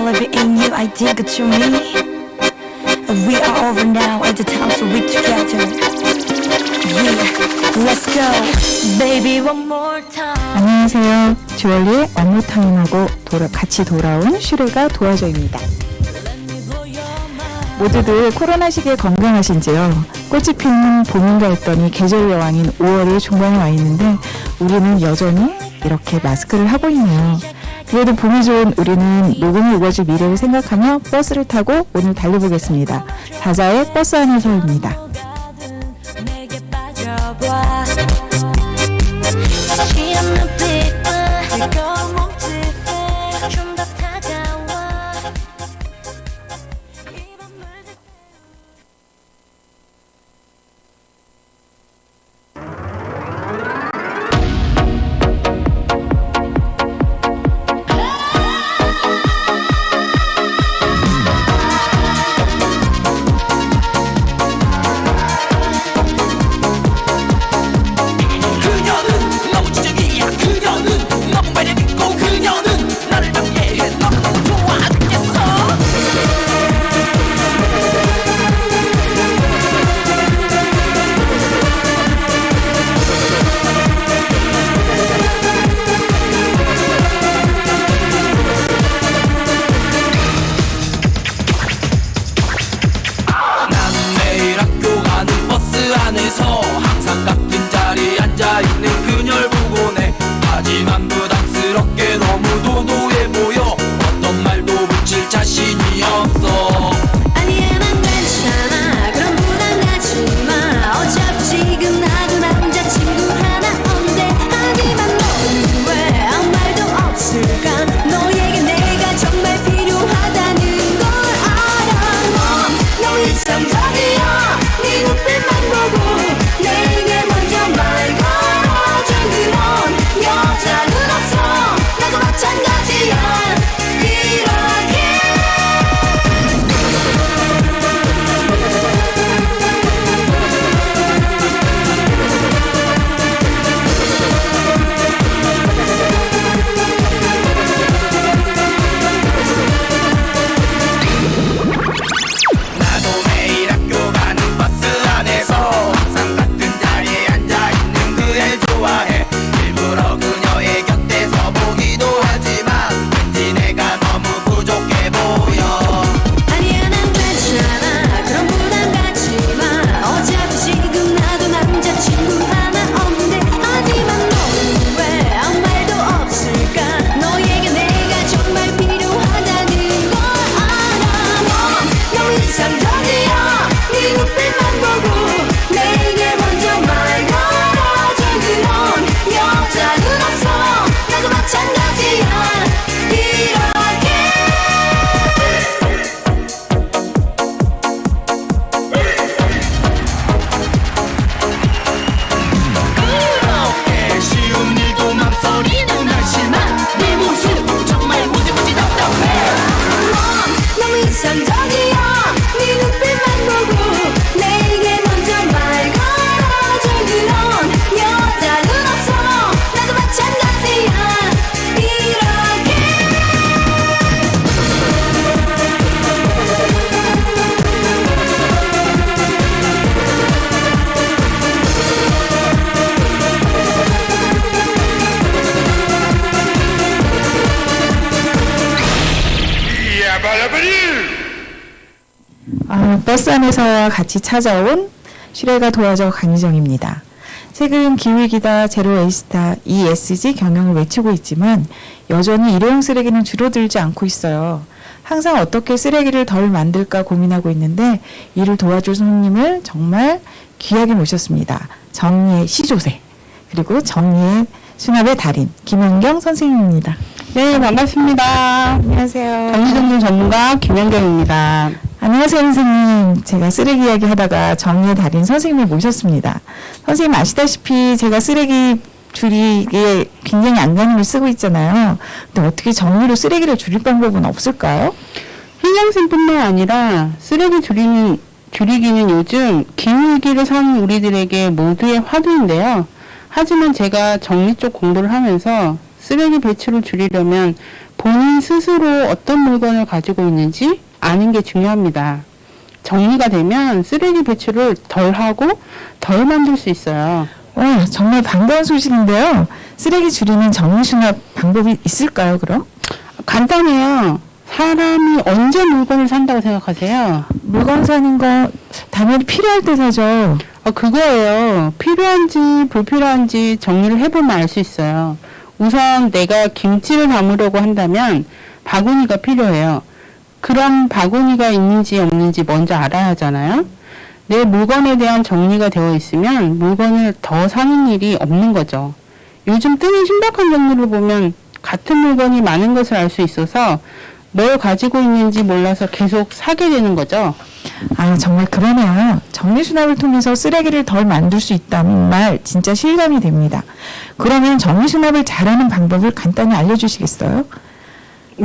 of it in you, I dig it to me. We are over now, at the time so we together. Yeah, let's go, baby, one more time. 안녕하세요. 주얼리의 원모타임하고 같이 돌아온 슈레가 도와줘입니다. 모두들 코로나 시기에 건강하신지요? 꽃이 피는 봄인가 했더니 계절 여왕인 5월이 중반에 와 있는데 우리는 여전히 이렇게 마스크를 하고 있네요. 그래도 봄이 좋은 우리는 녹음이 이루어질 미래를 생각하며 버스를 타고 오늘 달려보겠습니다. 다자의 버스 안에서입니다. 항상 같은 자리에 앉아있는 그녀를 보곤 해. 하지만 부담스럽게 너무 도도해 보여. 어떤 말도 붙일 자신이 없어. 아니야 난 괜찮아 그런 부담 갖지마. 어차피 지금 나도 남자친구 하나 없는데. 하지만 너는 왜 아무 말도 없을까. 너에게 내가 정말 필요하다는 걸 알아. 너 이상적이야. 네 눈빛만 보고 내게 먼저 말 걸어줘. 그런 여자는 없어. 나도 마찬가지야. 이렇게 나도 매일 학교 가는 버스 안에서 항상 같은 자리에 앉아있는 그애 좋아해. 일부러 그녀의 곁에서 보기도 하지만 왠지 내가 너무 부족해 보여. 아니야 난 괜찮아 그런 부담 갖지마. 어차피 지금 나도 남자친구 하나 없는데. 하지만 너는 왜 아무 말도 없을까. 너에게 내가 정말 필요하다는 걸 알아. 넌 이상적이야. 네 눈빛만 보고 내게 먼저 말 걸어줘. 그런 여자는 없어. 나도 마찬가지야. 이렇게 그렇게 쉬운 일도 망설이는 한심한 네 모습 정말 무지무지 답답해. 넌 너무 이상적이야. 네 눈빛만 보고 내게 먼저 말 걸어줘. 그런 여자는 없어. 나도 마찬가지야. 이렇게 버스 안에서와 같이 찾아온 슈레가 도와줘 강희정입니다. 최근 기후위기다, 제로웨이스타, ESG 경영을 외치고 있지만 여전히 일회용 쓰레기는 줄어들지 않고 있어요. 항상 어떻게 쓰레기를 덜 만들까 고민하고 있는데 이를 도와줄 손님을 정말 귀하게 모셨습니다. 정의의 시조새 그리고 정의의 수납의 달인 김연경 선생님입니다. 네, 반갑습니다. 안녕하세요. 정리정돈 전문가 김연경입니다. 안녕하세요 선생님. 제가 쓰레기 이야기 하다가 정의의 달인 선생님을 모셨습니다. 선생님 아시다시피 제가 쓰레기 줄이기에 굉장히 안간힘을 쓰고 있잖아요. 근데 어떻게 정리로 쓰레기를 줄일 방법은 없을까요? 현장생뿐만 아니라 쓰레기 줄이기는 요즘 기후위기를 사는 우리들에게 모두의 화두인데요. 하지만 제가 정리 쪽 공부를 하면서 쓰레기 배출을 줄이려면 본인 스스로 어떤 물건을 가지고 있는지 아는 게 중요합니다. 정리가 되면 쓰레기 배출을 덜 하고 덜 만들 수 있어요. 와, 정말 반가운 소식인데요. 쓰레기 줄이는 정리수납 방법이 있을까요, 그럼? 간단해요. 사람이 언제 물건을 산다고 생각하세요? 물건 사는 거 당연히 필요할 때 사죠. 그거예요. 필요한지 불필요한지 정리를 해보면 알 수 있어요. 우선 내가 김치를 담으려고 한다면 바구니가 필요해요. 그럼 바구니가 있는지 없는지 먼저 알아야 하잖아요. 내 물건에 대한 정리가 되어 있으면 물건을 더 사는 일이 없는 거죠. 요즘 뜨는 신박한 정리를 보면 같은 물건이 많은 것을 알 수 있어서 뭘 가지고 있는지 몰라서 계속 사게 되는 거죠. 아, 정말 그러네요. 정리수납을 통해서 쓰레기를 덜 만들 수 있다는 말 진짜 실감이 됩니다. 그러면 정리수납을 잘하는 방법을 간단히 알려주시겠어요?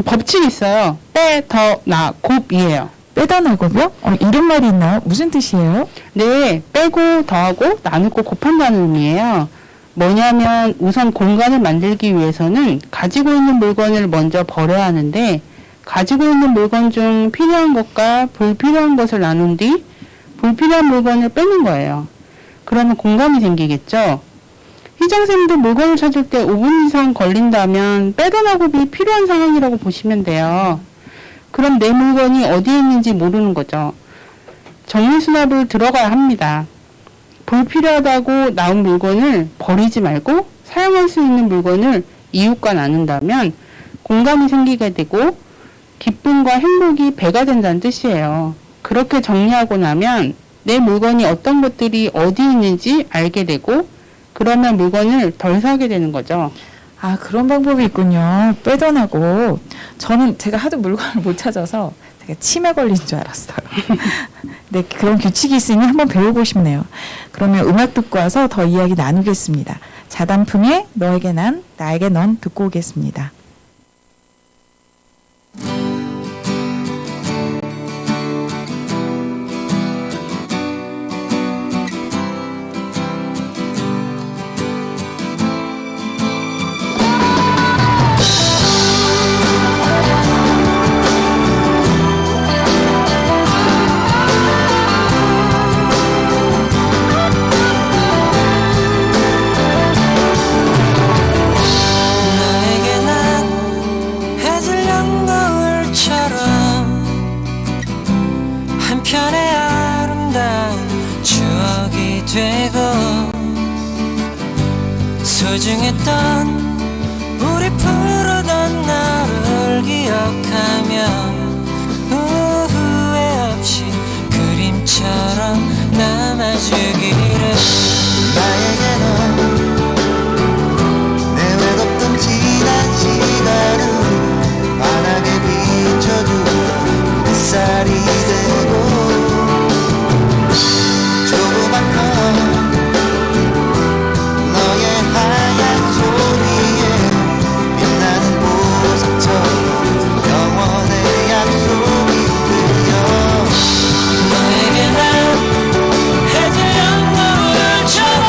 법칙이 있어요. 빼, 더, 나, 곱이에요. 빼다 나고요? 이런 말이 있나요? 무슨 뜻이에요? 네, 빼고 더하고 나누고 곱한다는 의미예요. 뭐냐면 우선 공간을 만들기 위해서는 가지고 있는 물건을 먼저 버려야 하는데 가지고 있는 물건 중 필요한 것과 불필요한 것을 나눈 뒤 불필요한 물건을 빼는 거예요. 그러면 공간이 생기겠죠. 희정쌤도 물건을 찾을 때 5분 이상 걸린다면 빼다 나곱이 필요한 상황이라고 보시면 돼요. 그럼 내 물건이 어디에 있는지 모르는 거죠. 정리수납을 들어가야 합니다. 불필요하다고 나온 물건을 버리지 말고 사용할 수 있는 물건을 이웃과 나눈다면 공간이 생기게 되고 기쁨과 행복이 배가 된다는 뜻이에요. 그렇게 정리하고 나면 내 물건이 어떤 것들이 어디 있는지 알게 되고 그러면 물건을 덜 사게 되는 거죠. 아, 그런 방법이 있군요. 빼더나고. 저는 제가 하도 물건을 못 찾아서 제가 치매 걸린 줄 알았어요. 네, 그런 규칙이 있으니 한번 배우고 싶네요. 그러면 음악 듣고 와서 더 이야기 나누겠습니다. 자단풍의 너에게 난, 나에게 넌 듣고 오겠습니다. 너에게 난 해질녘 노을처럼 한편의 아름다운 추억이 되고 소중했던 우리 푸르던 나를 기억하며 후회 없이 그림처럼 남아주기를 나에게는 내 외롭던 지난 시간은 환하게 비춰준 햇살이 되고 조그맣던 너의 하얀 소리에 빛나는 보석처럼 영원의 약속이 되어 너에게 난 해질녘 노을처럼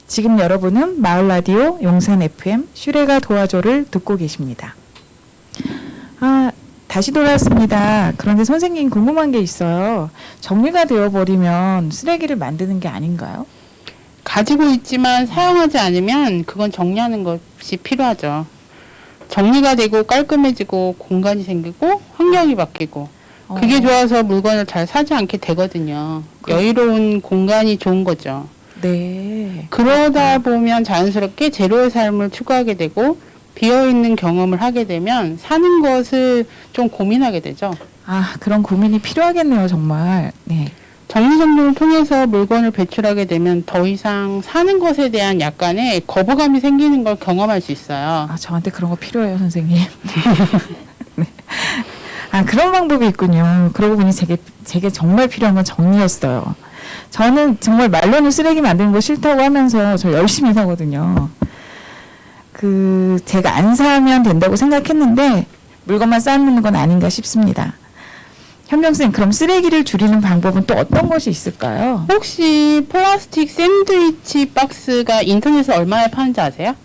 지금 여러분은 마을 라디오 용산 FM 슈레가 도와줘를 듣고 계십니다. 다시 돌아왔습니다. 그런데 선생님 궁금한 게 있어요. 정리가 되어버리면 쓰레기를 만드는 게 아닌가요? 가지고 있지만 사용하지 않으면 그건 정리하는 것이 필요하죠. 정리가 되고 깔끔해지고 공간이 생기고 환경이 바뀌고 그게 좋아서 물건을 잘 사지 않게 되거든요. 여유로운 공간이 좋은 거죠. 네. 그러다 보면 자연스럽게 제로의 삶을 추구하게 되고 비어있는 경험을 하게 되면 사는 것을 좀 고민하게 되죠. 그런 고민이 필요하겠네요, 정말. 네. 정리정돈을 통해서 물건을 배출하게 되면 더 이상 사는 것에 대한 약간의 거부감이 생기는 걸 경험할 수 있어요. 저한테 그런 거 필요해요, 선생님. 네. 그런 방법이 있군요. 그러고 보니 제게 정말 필요한 건 정리였어요. 저는 정말 말로는 쓰레기 만드는 거 싫다고 하면서 저 열심히 사거든요. 제가 안 사면 된다고 생각했는데 물건만 쌓는 건 아닌가 싶습니다. 현명쌤, 그럼 쓰레기를 줄이는 방법은 또 어떤 것이 있을까요? 혹시 플라스틱 샌드위치 박스가 인터넷에 얼마에 파는지 아세요?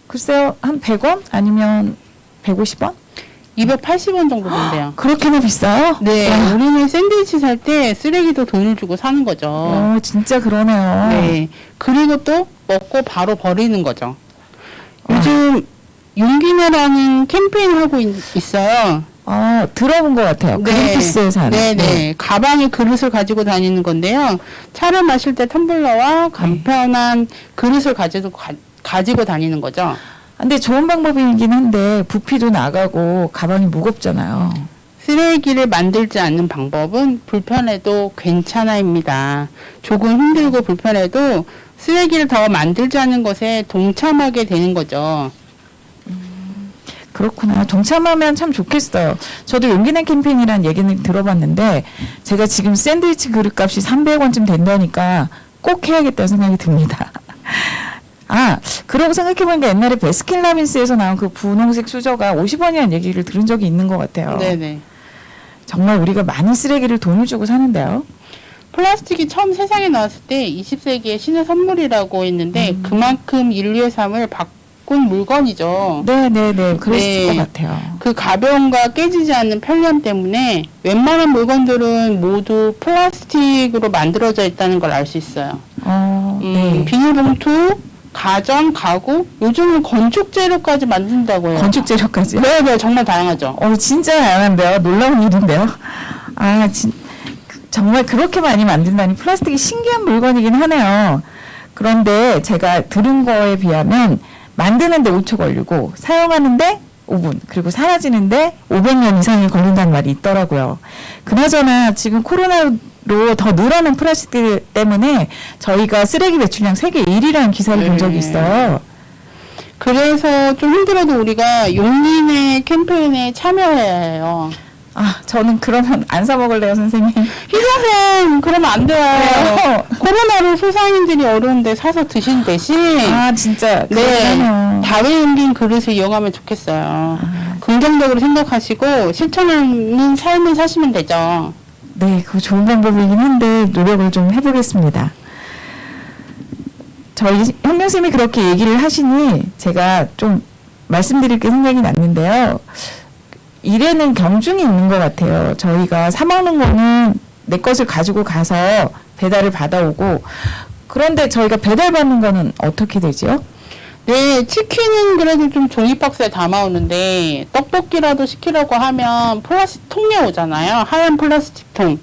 글쎄요, 한 100원? 아니면 150원? 280원 정도 된대요. 그렇게나 비싸요? 네, 와. 우리는 샌드위치 살 때 쓰레기도 돈을 주고 사는 거죠. 진짜 그러네요. 네, 그리고 또 먹고 바로 버리는 거죠. 요즘 용기내라는 캠페인을 하고 있어요. 들어본 것 같아요. 그린피스에서 하는. 네네. 가방에 그릇을 가지고 다니는 건데요. 차를 마실 때 텀블러와 간편한 그릇을 가지고 다니는 거죠. 근데 좋은 방법이긴 한데 부피도 나가고 가방이 무겁잖아요. 쓰레기를 만들지 않는 방법은 불편해도 괜찮아입니다. 조금 힘들고 불편해도 쓰레기를 더 만들지 않는 것에 동참하게 되는 거죠. 그렇구나. 동참하면 참 좋겠어요. 저도 용기내 캠페인이라는 얘기는 들어봤는데 제가 지금 샌드위치 그릇값이 300원쯤 된다니까 꼭 해야겠다는 생각이 듭니다. 그러고 생각해보니까 옛날에 베스킨라빈스에서 나온 그 분홍색 수저가 50원이라는 얘기를 들은 적이 있는 것 같아요. 네네. 정말 우리가 많은 쓰레기를 돈을 주고 사는데요. 플라스틱이 처음 세상에 나왔을 때 20세기의 신의 선물이라고 했는데 그만큼 인류의 삶을 바꾼 물건이죠. 네네네. 그랬을 것 같아요. 그 가벼움과 깨지지 않는 편리함 때문에 웬만한 물건들은 모두 플라스틱으로 만들어져 있다는 걸 알 수 있어요. 네. 비닐봉투, 가전, 가구, 요즘은 건축 재료까지 만든다고 해요. 건축 재료까지. 네, 정말 다양하죠. 진짜 다양한데요. 놀라운 일인데요. 정말 그렇게 많이 만든다니 플라스틱이 신기한 물건이긴 하네요. 그런데 제가 들은 거에 비하면 만드는데 5초 걸리고 사용하는데 5분 그리고 사라지는데 500년 이상이 걸린다는 말이 있더라고요. 그나저나 지금 코로나로 더 늘어난 플라스틱 때문에 저희가 쓰레기 배출량 세계 1위라는 기사를 본 적이 있어요. 그래서 좀 힘들어도 우리가 용기내 캠페인에 참여해야 해요. 저는 그러면 안 사 먹을래요, 선생님. 희선생 그러면 안 돼요. 코로나로 소상인들이 어려운데 사서 드신 대신 진짜. 네, 다회용기 그릇을 이용하면 좋겠어요. 긍정적으로 생각하시고 실천하는 삶을 사시면 되죠. 네, 그거 좋은 방법이긴 한데 노력을 좀 해보겠습니다. 저희 현명쌤이 그렇게 얘기를 하시니 제가 좀 말씀드릴 게 생각이 났는데요. 일에는 경중이 있는 것 같아요. 저희가 사 먹는 거는 내 것을 가지고 가서 배달을 받아오고 그런데 저희가 배달받는 거는 어떻게 되죠? 네, 치킨은 그래도 좀 종이 박스에 담아오는데 떡볶이라도 시키려고 하면 플라스틱 통에 오잖아요. 하얀 플라스틱 통.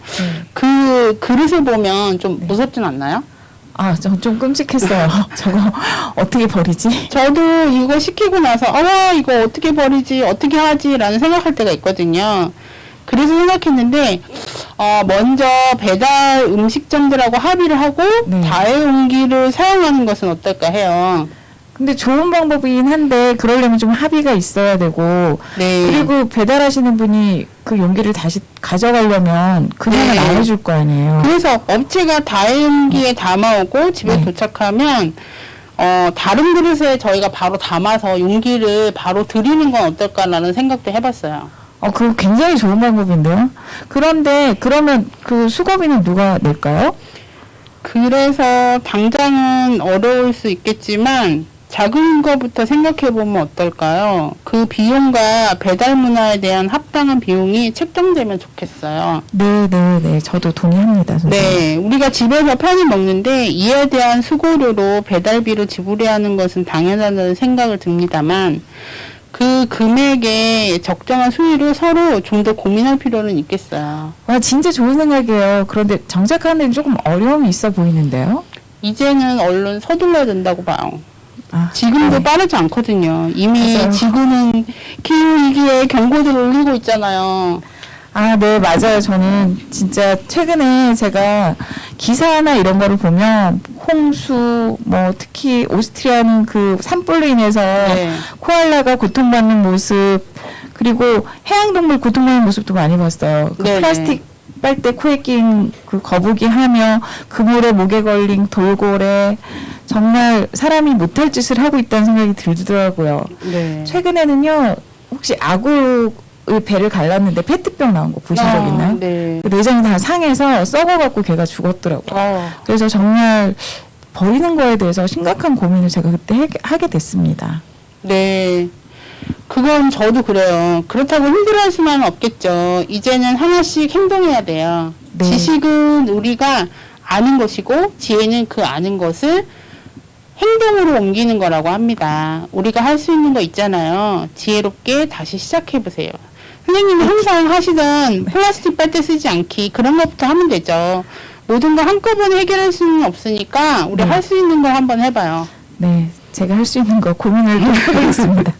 그 그릇을 보면 좀 무섭진 않나요? 저 좀 끔찍했어요. 저거 어떻게 버리지? 저도 이거 시키고 나서 이거 어떻게 버리지? 어떻게 하지? 라는 생각할 때가 있거든요. 그래서 생각했는데 먼저 배달 음식점들하고 합의를 하고 다회용기를 사용하는 것은 어떨까 해요. 근데 좋은 방법이긴 한데 그러려면 좀 합의가 있어야 되고 그리고 배달하시는 분이 그 용기를 다시 가져가려면 그냥은 안 해줄 거 아니에요. 그래서 업체가 다회용기에 담아오고 집에 도착하면 다른 그릇에 저희가 바로 담아서 용기를 바로 드리는 건 어떨까라는 생각도 해봤어요. 그거 굉장히 좋은 방법인데요. 그런데 그러면 그 수거비는 누가 낼까요? 그래서 당장은 어려울 수 있겠지만 작은 거부터 생각해 보면 어떨까요? 그 비용과 배달 문화에 대한 합당한 비용이 책정되면 좋겠어요. 네, 저도 동의합니다, 선생님. 네, 우리가 집에서 편히 먹는데 이에 대한 수고료로 배달비를 지불해야 하는 것은 당연하다는 생각을 듭니다만 그 금액의 적정한 수위를 서로 좀 더 고민할 필요는 있겠어요. 와, 진짜 좋은 생각이에요. 그런데 정착하는 데는 조금 어려움이 있어 보이는데요. 이제는 얼른 서둘러야 된다고 봐요. 아, 지금도 네. 빠르지 않거든요. 이미 맞아요. 지구는 기후위기에 경고를 울리고 있잖아요. 아, 네, 맞아요. 저는 진짜 최근에 제가 기사나 이런 거를 보면 홍수, 뭐 특히 오스트리아는 그 산불로 인해서 네. 코알라가 고통받는 모습, 그리고 해양동물 고통받는 모습도 많이 봤어요. 그 네네. 플라스틱 빨대 코에 낀 그 거북이 하며 그물에 목에 걸린 돌고래, 정말 사람이 못할 짓을 하고 있다는 생각이 들더라고요. 네. 최근에는요, 혹시 아구의 배를 갈랐는데 페트병 나온 거 보신 적 있나요? 네. 그 내장이 다 상해서 썩어갖고 걔가 죽었더라고요. 그래서 정말 버리는 거에 대해서 심각한 고민을 제가 그때 하게 됐습니다. 네. 그건 저도 그래요. 그렇다고 힘들어할 수만은 없겠죠. 이제는 하나씩 행동해야 돼요. 네. 지식은 우리가 아는 것이고 지혜는 그 아는 것을 행동으로 옮기는 거라고 합니다. 우리가 할 수 있는 거 있잖아요. 지혜롭게 다시 시작해 보세요. 선생님이 항상 하시던 플라스틱 빨대 쓰지 않기 그런 것부터 하면 되죠. 모든 걸 한꺼번에 해결할 수는 없으니까 우리 네. 할 수 있는 거 한번 해봐요. 네, 제가 할 수 있는 거 고민을 해보겠습니다.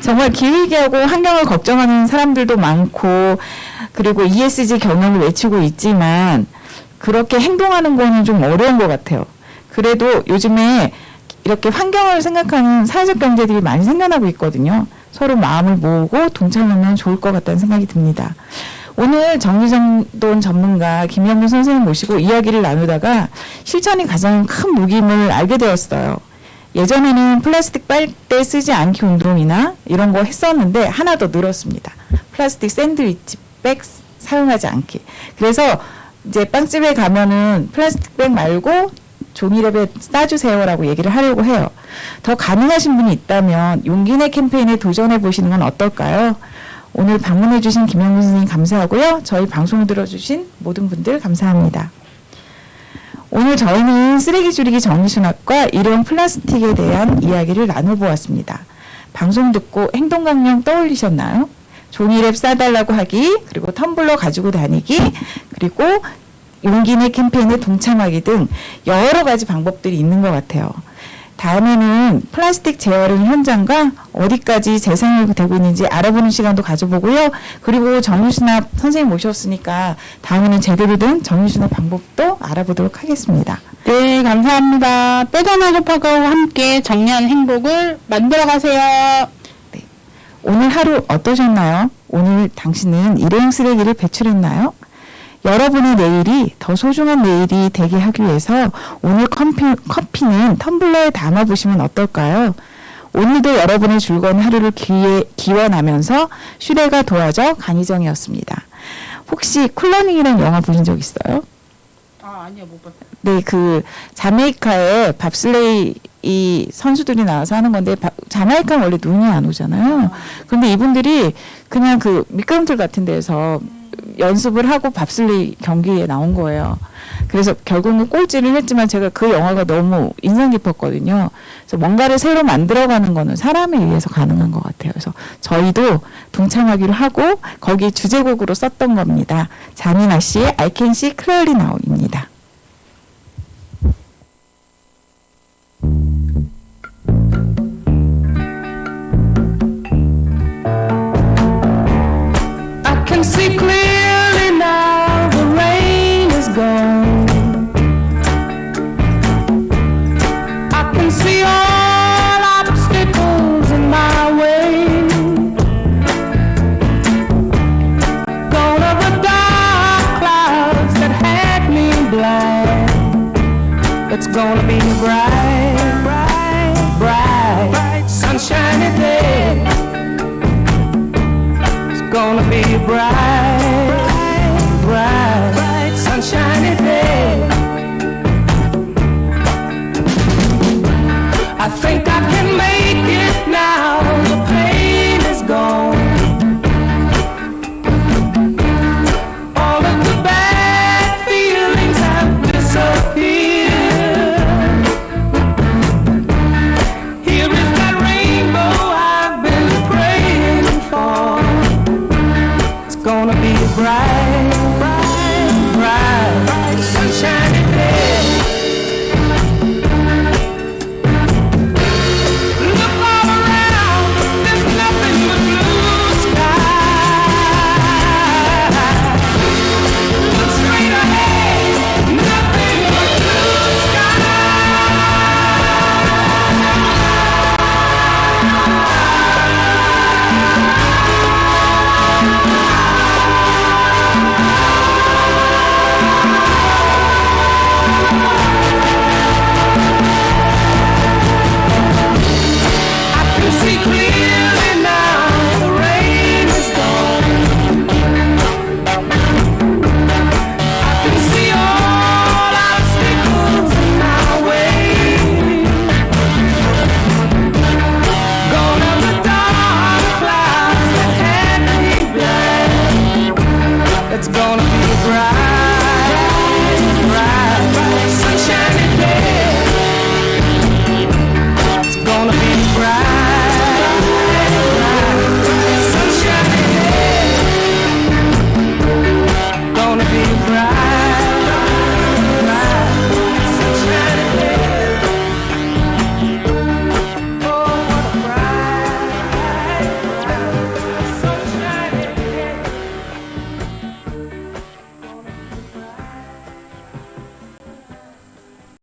정말 기후위기하고 환경을 걱정하는 사람들도 많고, 그리고 ESG 경영을 외치고 있지만 그렇게 행동하는 거는 좀 어려운 것 같아요. 그래도 요즘에 이렇게 환경을 생각하는 사회적 경제들이 많이 생겨나고 있거든요. 서로 마음을 모으고 동참하면 좋을 것 같다는 생각이 듭니다. 오늘 정유정돈 전문가 김영민 선생님 모시고 이야기를 나누다가 실천이 가장 큰 무기임을 알게 되었어요. 예전에는 플라스틱 빨대 쓰지 않기 운동이나 이런 거 했었는데 하나 더 늘었습니다. 플라스틱 샌드위치 백 사용하지 않기. 그래서 이제 빵집에 가면은 플라스틱 백 말고 종이랩에 싸주세요라고 얘기를 하려고 해요. 더 가능하신 분이 있다면 용기내 캠페인에 도전해 보시는 건 어떨까요? 오늘 방문해 주신 김영민 선생님 감사하고요. 저희 방송 들어주신 모든 분들 감사합니다. 오늘 저희는 쓰레기 줄이기 정리수납과 일회용 플라스틱에 대한 이야기를 나눠보았습니다. 방송 듣고 행동 강령 떠올리셨나요? 종이랩 싸달라고 하기, 그리고 텀블러 가지고 다니기, 그리고 용기 내 캠페인에 동참하기 등 여러 가지 방법들이 있는 것 같아요. 다음에는 플라스틱 재활용 현장과 어디까지 재생이 되고 있는지 알아보는 시간도 가져보고요. 그리고 정유수납 선생님 모셨으니까 다음에는 제대로 된 정유수납 방법도 알아보도록 하겠습니다. 네, 감사합니다. 뼈다나 곱하고 함께 정리하는 행복을 만들어 가세요. 오늘 하루 어떠셨나요? 오늘 당신은 일회용 쓰레기를 배출했나요? 여러분의 내일이 더 소중한 내일이 되게 하기 위해서 오늘 커피는 텀블러에 담아보시면 어떨까요? 오늘도 여러분의 즐거운 하루를 기원하면서 슈레가 도와줘 강희정이었습니다. 혹시 쿨러닝이라는 영화 보신 적 있어요? 아니요, 못 봤어요. 네, 그 자메이카에 밥슬레이 이 선수들이 나와서 하는 건데 자메이카는 원래 눈이 안 오잖아요. 그런데 이분들이 그냥 그 미끄럼틀 같은 데서 연습을 하고 밥슬레이 경기에 나온 거예요. 그래서 결국은 꼴찌를 했지만 제가 그 영화가 너무 인상 깊었거든요. 그래서 뭔가를 새로 만들어가는 거는 사람에 의해서 가능한 것 같아요. 그래서 저희도 동참하기로 하고 거기 주제곡으로 썼던 겁니다. 자미나 씨의 I Can See Clearly Now입니다. I can see clearly now the rain is gone. I can see all obstacles in my way. Gone are the dark clouds that had me blind. It's gonna be bright, bright, bright, sunshiny day. Gonna be bright.